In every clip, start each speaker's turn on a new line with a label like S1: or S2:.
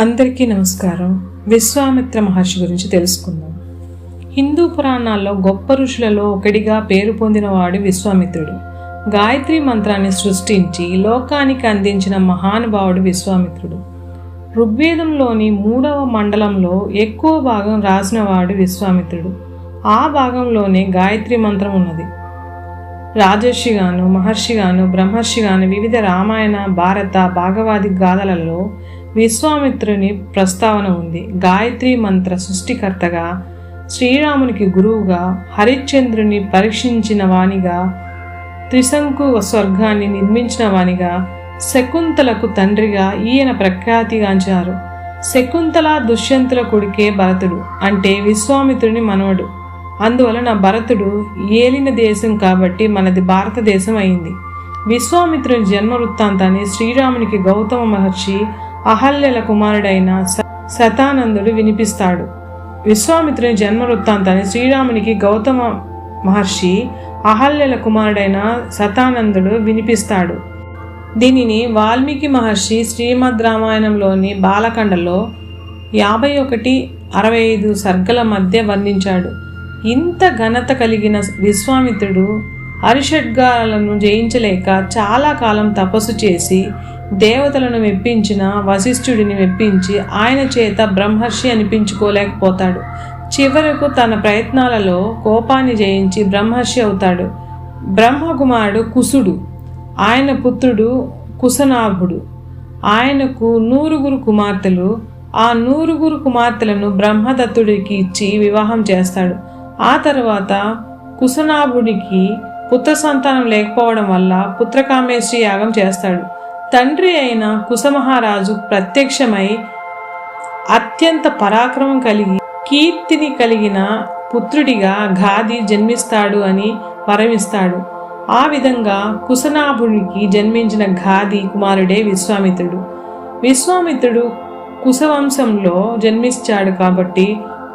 S1: అందరికీ నమస్కారం. విశ్వామిత్ర మహర్షి గురించి తెలుసుకుందాం. హిందూ పురాణాల్లో గొప్ప ఋషులలో ఒకటిగా పేరు పొందినవాడు విశ్వామిత్రుడు. గాయత్రి మంత్రాన్ని సృష్టించి లోకానికి అందించిన మహానుభావుడు విశ్వామిత్రుడు. ఋగ్వేదంలోని 3వ మండలంలో ఎక్కువ భాగం రాసినవాడు విశ్వామిత్రుడు. ఆ భాగంలోనే గాయత్రి మంత్రం ఉన్నది. రాజర్షిగాను, మహర్షిగాను, బ్రహ్మర్షిగాను వివిధ రామాయణ, భారత, భాగవతాది గాథలలో విశ్వామిత్రుని ప్రస్తావన ఉంది. గాయత్రి మంత్ర సృష్టికర్తగా, శ్రీరామునికి గురువుగా, హరిశ్చంద్రుని పరీక్షించిన వానిగా, త్రిశంకు స్వర్గాన్ని నిర్మించిన వానిగా, శకుంతలకు తండ్రిగా ఈయన ప్రఖ్యాతిగాంచారు. శకుంతల దుష్యంతుల కొడుకే భరతుడు, అంటే విశ్వామిత్రుని మనవడు. అందువలన భరతుడు ఏలిన దేశం కాబట్టి మనది భారతదేశం అయింది. విశ్వామిత్రుని జన్మ వృత్తాంతాన్ని శ్రీరామునికి గౌతమ మహర్షి అహల్యల కుమారుడైన శతానందుడు వినిపిస్తాడు. విశ్వామిత్రుని జన్మ వృత్తాంతాన్ని శ్రీరామునికి గౌతమ మహర్షి అహల్యల కుమారుడైన శతానందుడు వినిపిస్తాడు. దీనిని వాల్మీకి మహర్షి శ్రీమద్ రామాయణంలోని బాలకాండలో 51-65 సర్గల మధ్య వర్ణించాడు. ఇంత ఘనత కలిగిన విశ్వామిత్రుడు అరిషడ్గాలను జయించలేక చాలా కాలం తపస్సు చేసి దేవతలను మెప్పించిన వశిష్ఠుడిని మెప్పించి ఆయన చేత బ్రహ్మర్షి అనిపించుకోలేకపోతాడు. చివరకు తన ప్రయత్నాలలో కోపాన్ని జయించి బ్రహ్మర్షి అవుతాడు. బ్రహ్మకుమారుడు కుసుడు, ఆయన పుత్రుడు కుశనాభుడు. ఆయనకు 100 కుమార్తెలు. ఆ 100 కుమార్తెలను బ్రహ్మదత్తుడికి ఇచ్చి వివాహం చేస్తాడు. ఆ తర్వాత కుశనాభుడికి పుత్ర సంతానం లేకపోవడం వల్ల పుత్రకామేష్టి యాగం చేస్తాడు. తండ్రి అయిన కుశమహారాజు ప్రత్యక్షమై అత్యంత పరాక్రమం కలిగి కీర్తిని కలిగిన పుత్రుడిగా గాది జన్మిస్తాడు అని వరమిస్తాడు. ఆ విధంగా కుశనాభుడికి జన్మించిన గాది కుమారుడే విశ్వామిత్రుడు. విశ్వామిత్రుడు కుశవంశంలో జన్మించాడు కాబట్టి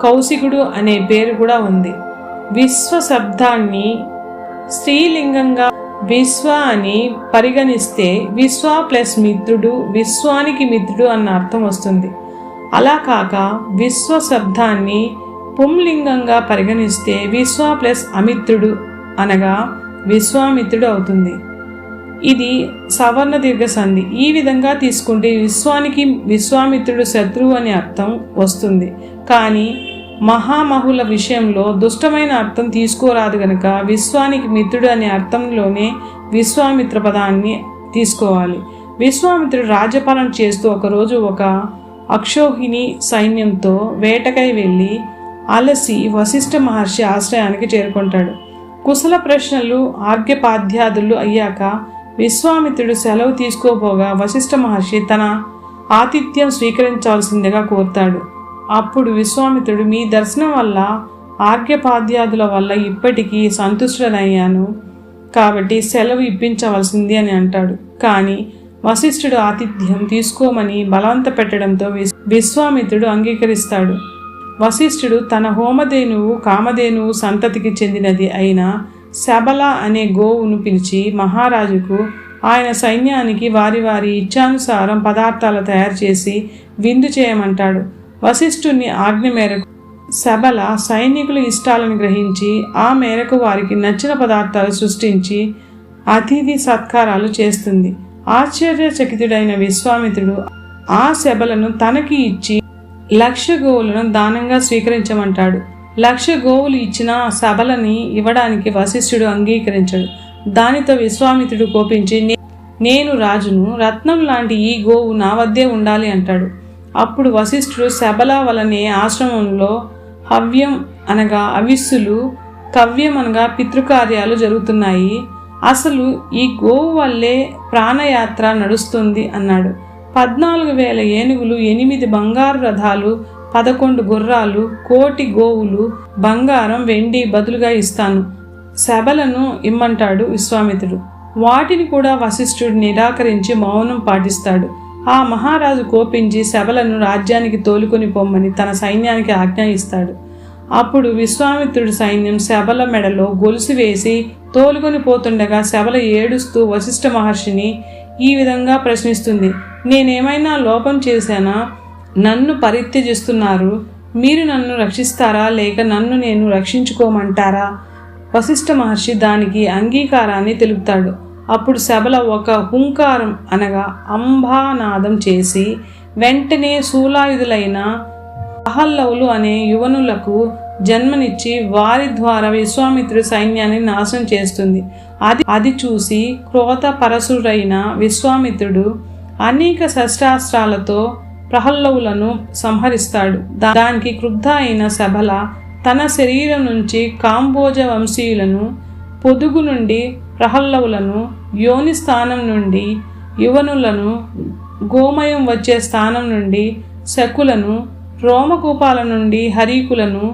S1: కౌశికుడు అనే పేరు కూడా ఉంది. విశ్వ శబ్దాన్ని స్త్రీలింగంగా విశ్వ అని పరిగణిస్తే విశ్వ ప్లస్ మిత్రుడు, విశ్వానికి మిత్రుడు అన్న అర్థం వస్తుంది. అలా కాక విశ్వ శబ్దాన్ని పుంలింగంగా పరిగణిస్తే విశ్వ ప్లస్ అమిత్రుడు అనగా విశ్వామిత్రుడు అవుతుంది. ఇది సవర్ణ దీర్ఘ సంధి. ఈ విధంగా తీసుకుంటే విశ్వానికి విశ్వామిత్రుడు శత్రువు అనే అర్థం వస్తుంది. కానీ మహామహుల విషయంలో దుష్టమైన అర్థం తీసుకోరాదు గనక విశ్వానికి మిత్రుడు అనే అర్థంలోనే విశ్వామిత్ర పదాన్ని తీసుకోవాలి. విశ్వామిత్రుడు రాజ్యపాలన చేస్తూ ఒకరోజు ఒక అక్షోహిణి సైన్యంతో వేటకై వెళ్ళి అలసి వశిష్ఠ మహర్షి ఆశ్రయానికి చేరుకుంటాడు. కుశల ప్రశ్నలు ఆర్ఘ్యపాద్యాదులు అయ్యాక విశ్వామిత్రుడు సెలవు తీసుకోపోగా వశిష్ఠ మహర్షి తన ఆతిథ్యం స్వీకరించాల్సిందిగా కోరుతాడు. అప్పుడు విశ్వామిత్రుడు, మీ దర్శనం వల్ల ఆర్ఘ్యపాద్యాదుల వల్ల ఇప్పటికీ సంతుష్టుడయ్యాను కాబట్టి సెలవు ఇప్పించవలసింది అని అంటాడు. కానీ వశిష్ఠుడు ఆతిథ్యం తీసుకోమని బలవంత పెట్టడంతో విశ్వామిత్రుడు అంగీకరిస్తాడు. వశిష్ఠుడు తన హోమధేనువు కామధేనువు సంతతికి చెందినది అయిన శబల అనే గోవును పిలిచి మహారాజుకు ఆయన సైన్యానికి వారి వారి ఇచ్ఛానుసారం పదార్థాలు తయారు చేసి విందు చేయమంటాడు. వశిష్ఠుని ఆజ్ఞ మేరకు శబల సైనికుల ఇష్టాలను గ్రహించి ఆ మేరకు వారికి నచ్చిన పదార్థాలు సృష్టించి అతిథి సత్కారాలు చేస్తుంది. ఆశ్చర్యచకితుడైన విశ్వామిత్రుడు ఆ శబలను తనకి ఇచ్చి 1,00,000 గోవులను దానంగా స్వీకరించమంటాడు. 1,00,000 గోవులు ఇచ్చిన శబలని ఇవ్వడానికి వశిష్ఠుడు అంగీకరించాడు. దానితో విశ్వామిత్రుడు కోపించి, నేను రాజును, రత్నం లాంటి ఈ గోవు నా వద్దే ఉండాలి అంటాడు. అప్పుడు వశిష్ఠుడు శబల వలనే ఆశ్రమంలో హవ్యం అనగా అవిస్సులు, కవ్యం అనగా పితృకార్యాలు జరుగుతున్నాయి. అసలు ఈ గోవు వల్లే ప్రాణయాత్ర నడుస్తుంది అన్నాడు. 14,000 ఏనుగులు, 8 బంగారు రథాలు, 11 గుర్రాలు, 1,000,000 గోవులు, బంగారం వెండి బదులుగా ఇస్తాను, శబలను ఇమ్మంటాడు విశ్వామిత్రుడు. వాటిని కూడా వశిష్ఠుడు నిరాకరించి మౌనం పాటిస్తాడు. ఆ మహారాజు కోపించి శబలను రాజ్యానికి తోలుకొని పొమ్మని తన సైన్యానికి ఆజ్ఞాయిస్తాడు. అప్పుడు విశ్వామిత్రుడి సైన్యం శబల మెడలో గొలుసు వేసి తోలుకొని పోతుండగా శబల ఏడుస్తూ వశిష్ఠ మహర్షిని ఈ విధంగా ప్రశ్నిస్తుంది, నేనేమైనా లోపం చేశానా? నన్ను పరిత్యజిస్తున్నారు. మీరు నన్ను రక్షిస్తారా లేక నన్ను నేను రక్షించుకోమంటారా? వశిష్ఠ మహర్షి దానికి అంగీకారాన్ని తెలుపుతాడు. అప్పుడు సభల ఒక హుంకారం అనగా అంబానాదం చేసి వెంటనే శూలాయుధులైన పహల్లవులు అనే యువనులకు జన్మనిచ్చి వారి ద్వారా విశ్వామిత్రుడి సైన్యాన్ని నాశనం చేస్తుంది. అది చూసి క్రోధ పరశురైన విశ్వామిత్రుడు అనేక శస్త్రాస్త్రాలతో ప్రహల్లవులను సంహరిస్తాడు. దానికి క్రుద్ధ అయిన సభల తన శరీరం నుంచి కాంబోజ వంశీయులను, పొదుగు నుండి ప్రహల్లవులను, యోని స్థానం నుండి యువనులను, గోమయం వచ్చే స్థానం నుండి శకులను, రోమకూపాల నుండి హరీకులను,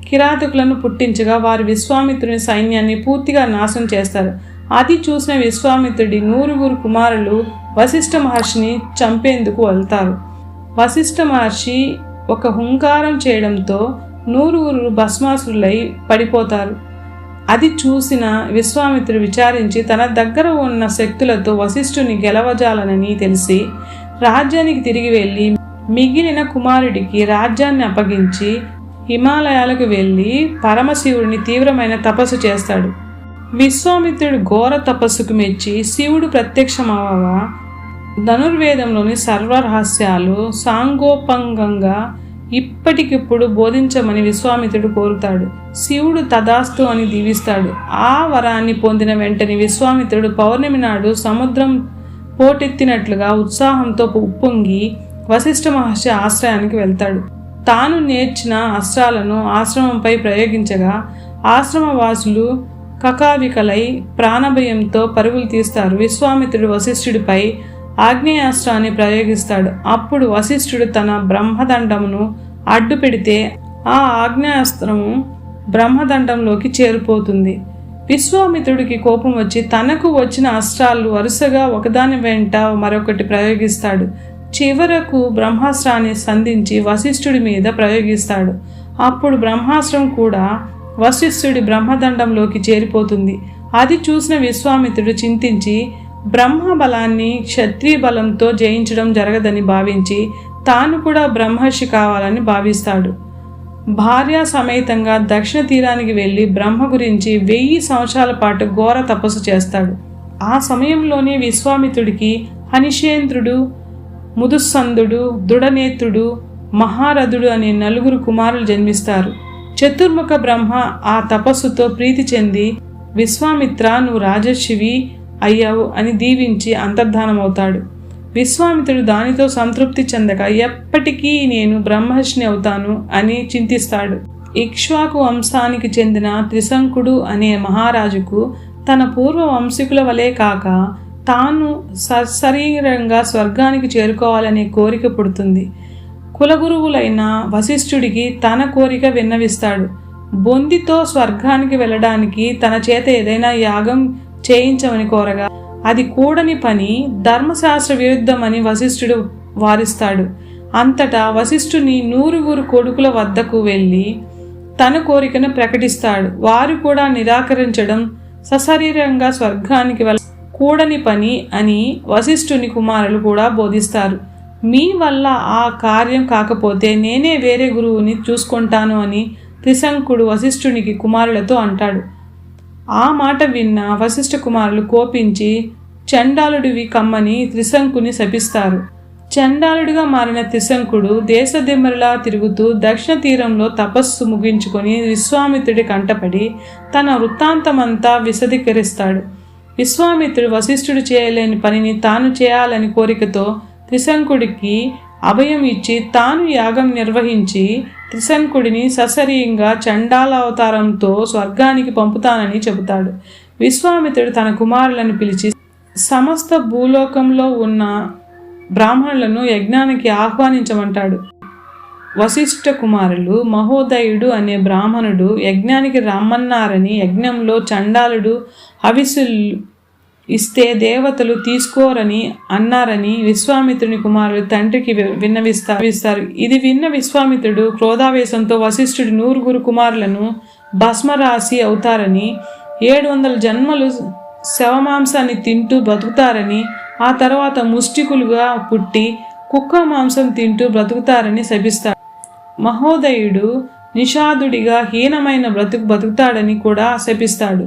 S1: కిరాతకులను పుట్టించగా వారు విశ్వామిత్రుని సైన్యాన్ని పూర్తిగా నాశనం చేస్తారు. అది చూసిన విశ్వామిత్రుడి 100 కుమారులు వశిష్ఠ మహర్షిని చంపేందుకు వెళ్తారు. వశిష్ఠ మహర్షి ఒక హుంకారం చేయడంతో 100 భస్మాసురులై పడిపోతారు. అది చూసిన విశ్వామిత్రుడు విచారించి తన దగ్గర ఉన్న శక్తులతో వశిష్ఠుని గెలవజాలనని తెలిసి రాజ్యానికి తిరిగి వెళ్ళి మిగిలిన కుమారుడికి రాజ్యాన్ని అప్పగించి హిమాలయాలకు వెళ్ళి పరమశివుడిని తీవ్రమైన తపస్సు చేస్తాడు. విశ్వామిత్రుడు ఘోర తపస్సుకు మెచ్చి శివుడు ప్రత్యక్షమవగా ధనుర్వేదంలోని సర్వరహస్యాలు సాంగోపంగంగా ఇప్పటికిప్పుడు బోధించమని విశ్వామిత్రుడు కోరుతాడు. శివుడు తదాస్తు అని దీవిస్తాడు. ఆ వరాన్ని పొందిన వెంటనే విశ్వామిత్రుడు పౌర్ణమి నాడు సముద్రం పోటెత్తినట్లుగా ఉత్సాహంతో ఉప్పొంగి వశిష్ఠ మహర్షి ఆశ్రయానికి వెళ్తాడు. తాను నేర్చిన అస్త్రాలను ఆశ్రమంపై ప్రయోగించగా ఆశ్రమవాసులు కకావికలై ప్రాణభయంతో పరుగులు తీస్తారు. విశ్వామిత్రుడు వశిష్ఠుడిపై ఆగ్నేయాస్త్రాన్ని ప్రయోగిస్తాడు. అప్పుడు వశిష్ఠుడు తన బ్రహ్మదండమును అడ్డు పెడితే ఆ ఆగ్నేయాస్త్రము బ్రహ్మదండంలోకి చేరిపోతుంది. విశ్వామిత్రుడికి కోపం వచ్చి తనకు వచ్చిన అస్త్రాలు వరుసగా ఒకదాని వెంట మరొకటి ప్రయోగిస్తాడు. చివరకు బ్రహ్మాస్త్రాన్ని సంధించి వశిష్ఠుడి మీద ప్రయోగిస్తాడు. అప్పుడు బ్రహ్మాస్త్రం కూడా వశిష్ఠుడి బ్రహ్మదండంలోకి చేరిపోతుంది. అది చూసిన విశ్వామిత్రుడు చింతించి బ్రహ్మ బలాన్ని క్షత్రియ బలంతో జయించడం జరగదని భావించి తాను కూడా బ్రహ్మర్షి కావాలని భావిస్తాడు. భార్య సమేతంగా దక్షిణ తీరానికి వెళ్ళి బ్రహ్మ గురించి 1000 సంవత్సరాల పాటు ఘోర తపస్సు చేస్తాడు. ఆ సమయంలోనే విశ్వామిత్రుడికి హనిషేంద్రుడు, ముదుస్సందుడు, దృఢనేత్రుడు, మహారథుడు అనే 4 కుమారులు జన్మిస్తారు. చతుర్ముఖ బ్రహ్మ ఆ తపస్సుతో ప్రీతి చెంది విశ్వామిత్ర నువ్వు రాజర్షివి అయ్యావు అని దీవించి అంతర్ధానమవుతాడు. విశ్వామిత్రుడు దానితో సంతృప్తి చెందక ఎప్పటికీ నేను బ్రహ్మర్షిని అవుతాను అని చింతిస్తాడు. ఇక్ష్వాకు వంశానికి చెందిన త్రిశంకుడు అనే మహారాజుకు తన పూర్వ వంశీకుల వలె కాక తాను సశరీరంగా స్వర్గానికి చేరుకోవాలనే కోరిక పుడుతుంది. కులగురువులైన వశిష్ఠుడికి తన కోరిక విన్నవిస్తాడు. బొందితో స్వర్గానికి వెళ్ళడానికి తన చేత ఏదైనా యాగం చేయించమని కోరగా అది కూడని పని, ధర్మశాస్త్ర విరుద్ధమని వశిష్ఠుడు వారిస్తాడు. అంతటా వశిష్ఠుని 100 కొడుకుల వద్దకు వెళ్ళి తన కోరికను ప్రకటిస్తాడు. వారు కూడా నిరాకరించడం, సశరీరంగా స్వర్గానికి వెళ్ళ కూడని పని అని వశిష్ఠుని కుమారులు కూడా బోధిస్తారు. మీ వల్ల ఆ కార్యం కాకపోతే నేనే వేరే గురువుని చూసుకుంటాను అని త్రిశంకుడు వశిష్ఠునికి కుమారులతో అంటాడు. ఆ మాట విన్న వశిష్ఠ కుమారులు కోపించి చండాలుడివి కమ్మని త్రిశంకుని శపిస్తారు. చండాలుడిగా మారిన త్రిశంకుడు దేశదిమ్మరిలా తిరుగుతూ దక్షిణ తీరంలో తపస్సు ముగించుకొని విశ్వామిత్రుడి కంటపడి తన వృత్తాంతమంతా విశదీకరిస్తాడు. విశ్వామిత్రుడు వశిష్ఠుడు చేయలేని పనిని తాను చేయాలని కోరికతో త్రిశంకుడికి అభయం ఇచ్చి తాను యాగం నిర్వహించి త్రిశంకుడిని సశరీరంగా చండాలావతారంతో స్వర్గానికి పంపుతానని చెబుతాడు. విశ్వామిత్రుడు తన కుమారులను పిలిచి సమస్త భూలోకంలో ఉన్న బ్రాహ్మణులను యజ్ఞానికి ఆహ్వానించమంటాడు. వశిష్ఠ కుమారులు మహోదయుడు అనే బ్రాహ్మణుడు యజ్ఞానికి రమ్మన్నారని, యజ్ఞంలో చండాలుడు హవిస్సులు ఇస్తే దేవతలు తీసుకోరని అన్నారని విశ్వామిత్రుని కుమారులు తండ్రికి విన్నవిస్తారు. ఇది విన్న విశ్వామిత్రుడు క్రోధావేశంతో వశిష్ఠుడి 100 కుమారులను భస్మరాశి అవుతారని, 700 జన్మలు శవమాంసాన్ని తింటూ బతుకుతారని, ఆ తర్వాత ముష్టికులుగా పుట్టి కుక్క మాంసం తింటూ బ్రతుకుతారని శపిస్తాడు. మహోదయుడు నిషాదుడిగా హీనమైన బతుకుతాడని కూడా శపిస్తాడు.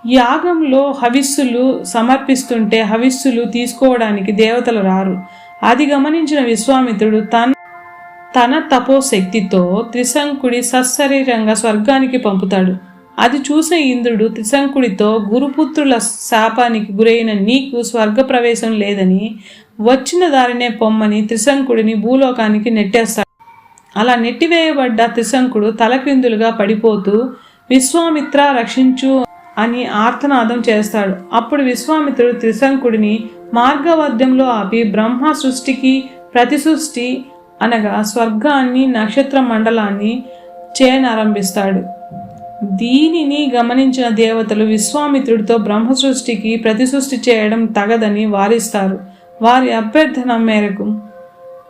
S1: యాగంలో హవిస్సులు సమర్పిస్తుంటే హవిస్సులు తీసుకోవడానికి దేవతలు రారు. అది గమనించిన విశ్వామిత్రుడు తన తపోశక్తితో త్రిశంకుడి సశరీరంగా స్వర్గానికి పంపుతాడు. అది చూసిన ఇంద్రుడు త్రిశంకుడితో, గురుపుత్రుల శాపానికి గురైన నీకు స్వర్గ ప్రవేశం లేదని, వచ్చిన దారినే పొమ్మని త్రిశంకుడిని భూలోకానికి నెట్టేస్తాడు. అలా నెట్టివేయబడ్డ త్రిశంకుడు తలక్రిందులుగా పడిపోతూ విశ్వామిత్ర రక్షించు అని ఆర్తనాదం చేస్తాడు. అప్పుడు విశ్వామిత్రుడు త్రిశంకుడిని మార్గమధ్యంలో ఆపి బ్రహ్మ సృష్టికి ప్రతిసృష్టి అనగా స్వర్గాన్ని, నక్షత్ర మండలాన్ని చేయనారంభిస్తాడు. దీనిని గమనించిన దేవతలు విశ్వామిత్రుడితో బ్రహ్మ సృష్టికి ప్రతిసృష్టి చేయడం తగదని వారిస్తారు. వారి అభ్యర్థన మేరకు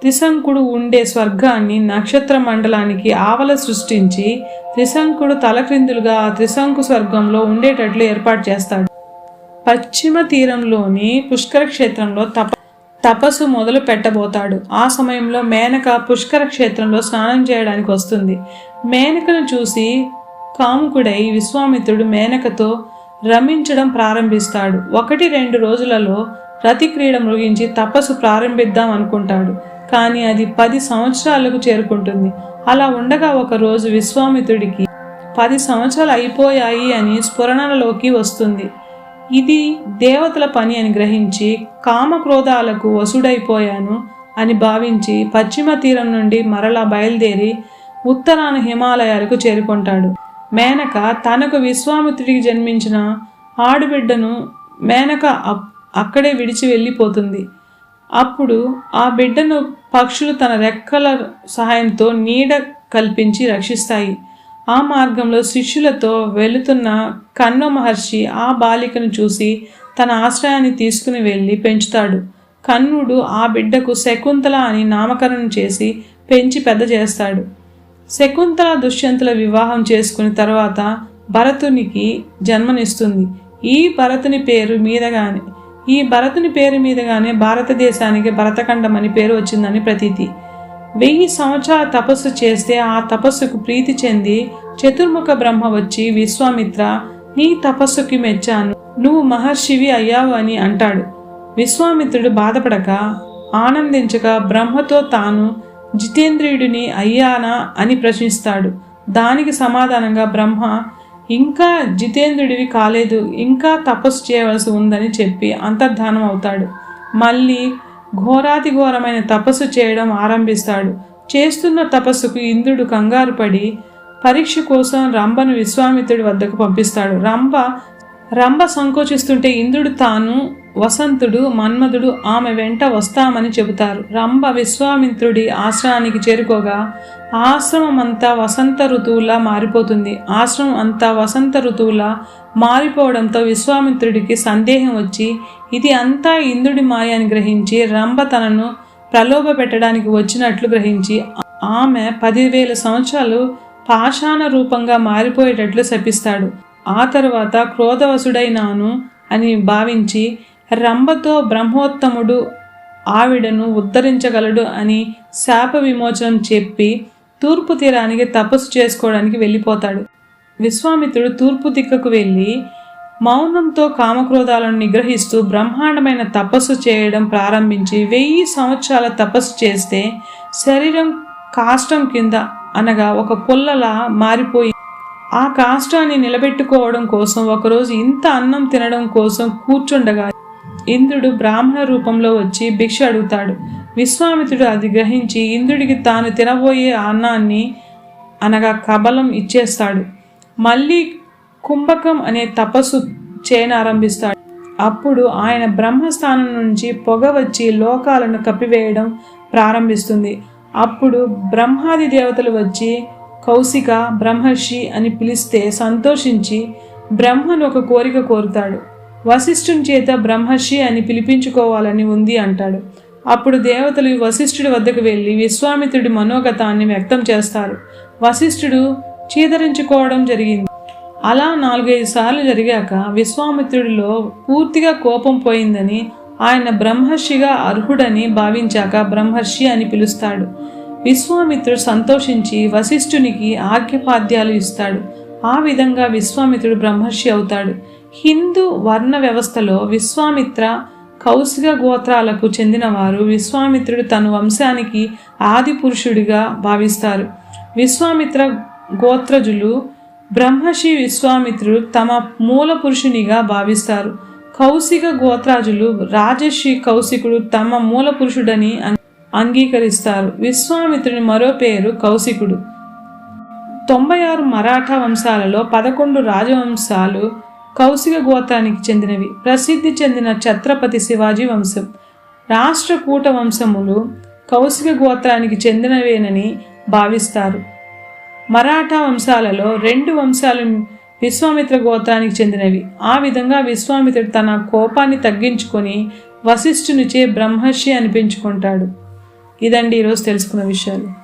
S1: త్రిశంకుడు ఉండే స్వర్గాన్ని, నక్షత్ర మండలానికి ఆవల సృష్టించి త్రిశంకుడు తలక్రిందులుగా ఆ త్రిశంకు స్వర్గంలో ఉండేటట్లు ఏర్పాటు చేస్తాడు. పశ్చిమ తీరంలోని పుష్కర క్షేత్రంలో తపస్సు మొదలు పెట్టబోతాడు. ఆ సమయంలో మేనక పుష్కర క్షేత్రంలో స్నానం చేయడానికి వస్తుంది. మేనకను చూసి కాముకుడై విశ్వామిత్రుడు మేనకతో రమించడం ప్రారంభిస్తాడు. 1-2 రోజులలో రతిక్రీడ మృగించి తపస్సు ప్రారంభిద్దాం అనుకుంటాడు. కానీ అది 10 సంవత్సరాలకు చేరుకుంటుంది. అలా ఉండగా ఒకరోజు విశ్వామిత్రుడికి 10 సంవత్సరాలు అయిపోయాయి అని స్ఫురణలోకి వస్తుంది. ఇది దేవతల పని అని గ్రహించి కామక్రోధాలకు వసుడైపోయాను అని భావించి పశ్చిమ తీరం నుండి మరలా బయలుదేరి ఉత్తరాన హిమాలయాలకు చేరుకుంటాడు. మేనక తనకు విశ్వామిత్రుడికి జన్మించిన ఆడబిడ్డను మేనక అక్కడే విడిచి వెళ్ళిపోతుంది. అప్పుడు ఆ బిడ్డను పక్షులు తన రెక్కల సహాయంతో నీడ కల్పించి రక్షిస్తాయి. ఆ మార్గంలో శిష్యులతో వెళుతున్న కణ్వ మహర్షి ఆ బాలికను చూసి తన ఆశ్రయాన్ని తీసుకుని వెళ్ళి పెంచుతాడు. కణ్వుడు ఆ బిడ్డకు శకుంతల అని నామకరణం చేసి పెంచి పెద్ద చేస్తాడు. శకుంతల దుష్యంతుల వివాహం చేసుకుని తర్వాత భరతునికి జన్మనిస్తుంది. ఈ భరతుని పేరు మీదగానే భారతదేశానికి భరతఖండం అని పేరు వచ్చిందని ప్రతీతి. 1000 సంవత్సరాల తపస్సు చేస్తే ఆ తపస్సుకు ప్రీతి చెంది చతుర్ముఖ బ్రహ్మ వచ్చి విశ్వామిత్ర, నీ తపస్సుకి మెచ్చాను, నువ్వు మహర్షివి అయ్యావు అని అంటాడు. విశ్వామిత్రుడు బాధపడక ఆనందించక బ్రహ్మతో తాను జితేంద్రియుడిని అయ్యానా అని ప్రశ్నిస్తాడు. దానికి సమాధానంగా బ్రహ్మ, ఇంకా జితేంద్రుడివి కాలేదు, ఇంకా తపస్సు చేయవలసి ఉందని చెప్పి అంతర్ధానం అవుతాడు. మళ్ళీ ఘోరాతి ఘోరమైన తపస్సు చేయడం ఆరంభిస్తాడు. చేస్తున్న తపస్సుకు ఇంద్రుడు కంగారు పడి పరీక్ష కోసం రంభను విశ్వామిత్రుడి వద్దకు పంపిస్తాడు. రంభ సంకోచిస్తుంటే ఇంద్రుడు తాను, వసంతుడు, మన్మధుడు ఆమె వెంట వస్తామని చెబుతారు. రంభ విశ్వామిత్రుడి ఆశ్రమానికి చేరుకోగా ఆశ్రమం అంతా వసంత ఋతువులా మారిపోతుంది. ఆశ్రమం అంతా వసంత ఋతువులా మారిపోవడంతో విశ్వామిత్రుడికి సందేహం వచ్చి ఇది అంతా ఇంద్రుడి మాయ అని గ్రహించి రంభ తనను ప్రలోభ పెట్టడానికి వచ్చినట్లు గ్రహించి ఆమె 10,000 సంవత్సరాలు పాషాణ రూపంగా మారిపోయేటట్లు శపిస్తాడు. ఆ తరువాత క్రోధవశుడైనాను అని భావించి రంభతో బ్రహ్మోత్తముడు ఆవిడను ఉద్ధరించగలడు అని శాప విమోచనం చెప్పి తూర్పు తీరానికి తపస్సు చేసుకోవడానికి వెళ్ళిపోతాడు. విశ్వామిత్రుడు తూర్పు దిక్కుకు వెళ్ళి మౌనంతో కామక్రోధాలను నిగ్రహిస్తూ బ్రహ్మాండమైన తపస్సు చేయడం ప్రారంభించి 1000 సంవత్సరాల తపస్సు చేస్తే శరీరం కాష్టం కింద అనగా ఒక పుల్లలా మారిపోయి ఆ కాష్టాన్ని నిలబెట్టుకోవడం కోసం ఒకరోజు ఇంత అన్నం తినడం కోసం కూర్చుండగా ఇంద్రుడు బ్రాహ్మణ రూపంలో వచ్చి భిక్ష అడుగుతాడు. విశ్వామిత్రుడు అది గ్రహించి ఇంద్రుడికి తాను తినబోయే అన్నాన్ని అనగా కబలం ఇచ్చేస్తాడు. మళ్ళీ కుంభకం అనే తపస్సు చేయనారంభిస్తాడు. అప్పుడు ఆయన బ్రహ్మస్థానం నుంచి పొగ వచ్చి లోకాలను కప్పివేయడం ప్రారంభిస్తుంది. అప్పుడు బ్రహ్మాది దేవతలు వచ్చి కౌశిక బ్రహ్మర్షి అని పిలిస్తే సంతోషించి బ్రహ్మను ఒక కోరిక కోరుతాడు. వశిష్ఠుని చేత బ్రహ్మర్షి అని పిలిపించుకోవాలని ఉంది అంటాడు. అప్పుడు దేవతలు వశిష్ఠుడి వద్దకు వెళ్ళి విశ్వామిత్రుడి మనోగతాన్ని వ్యక్తం చేస్తారు. వశిష్ఠుడు చీదరించుకోవడం జరిగింది. అలా 4-5 సార్లు జరిగాక విశ్వామిత్రుడిలో పూర్తిగా కోపం పోయిందని ఆయన బ్రహ్మర్షిగా అర్హుడని భావించాక బ్రహ్మర్షి అని పిలుస్తాడు. విశ్వామిత్రుడు సంతోషించి వశిష్ఠునికి ఆర్ఘ్యపాద్యాలు ఇస్తాడు. ఆ విధంగా విశ్వామిత్రుడు బ్రహ్మర్షి అవుతాడు. హిందూ వర్ణ వ్యవస్థలో విశ్వామిత్ర, కౌశిక గోత్రాలకు చెందినవారు విశ్వామిత్రుడు తన వంశానికి ఆది పురుషుడిగా భావిస్తారు. విశ్వామిత్ర గోత్రజులు బ్రహ్మర్షి విశ్వామిత్రుడు తమ మూల పురుషునిగా భావిస్తారు. కౌశిక గోత్రాజులు రాజర్షి కౌశికుడు తమ మూల పురుషుడని అంగీకరిస్తారు. విశ్వామిత్రుని మరో పేరు కౌశికుడు. 96 మరాఠా వంశాలలో 11 రాజవంశాలు కౌశిక గోత్రానికి చెందినవి. ప్రసిద్ధి చెందిన ఛత్రపతి శివాజీ వంశం, రాష్ట్రకూట వంశములు కౌశిక గోత్రానికి చెందినవేనని భావిస్తారు. మరాఠా వంశాలలో 2 వంశాలు విశ్వామిత్ర గోత్రానికి చెందినవి. ఆ విధంగా విశ్వామిత్రుడు తన కోపాన్ని తగ్గించుకొని వశిష్ఠునిచే బ్రహ్మర్షి అనిపించుకుంటాడు. ఇదండి ఈరోజు తెలుసుకున్న విషయాలు.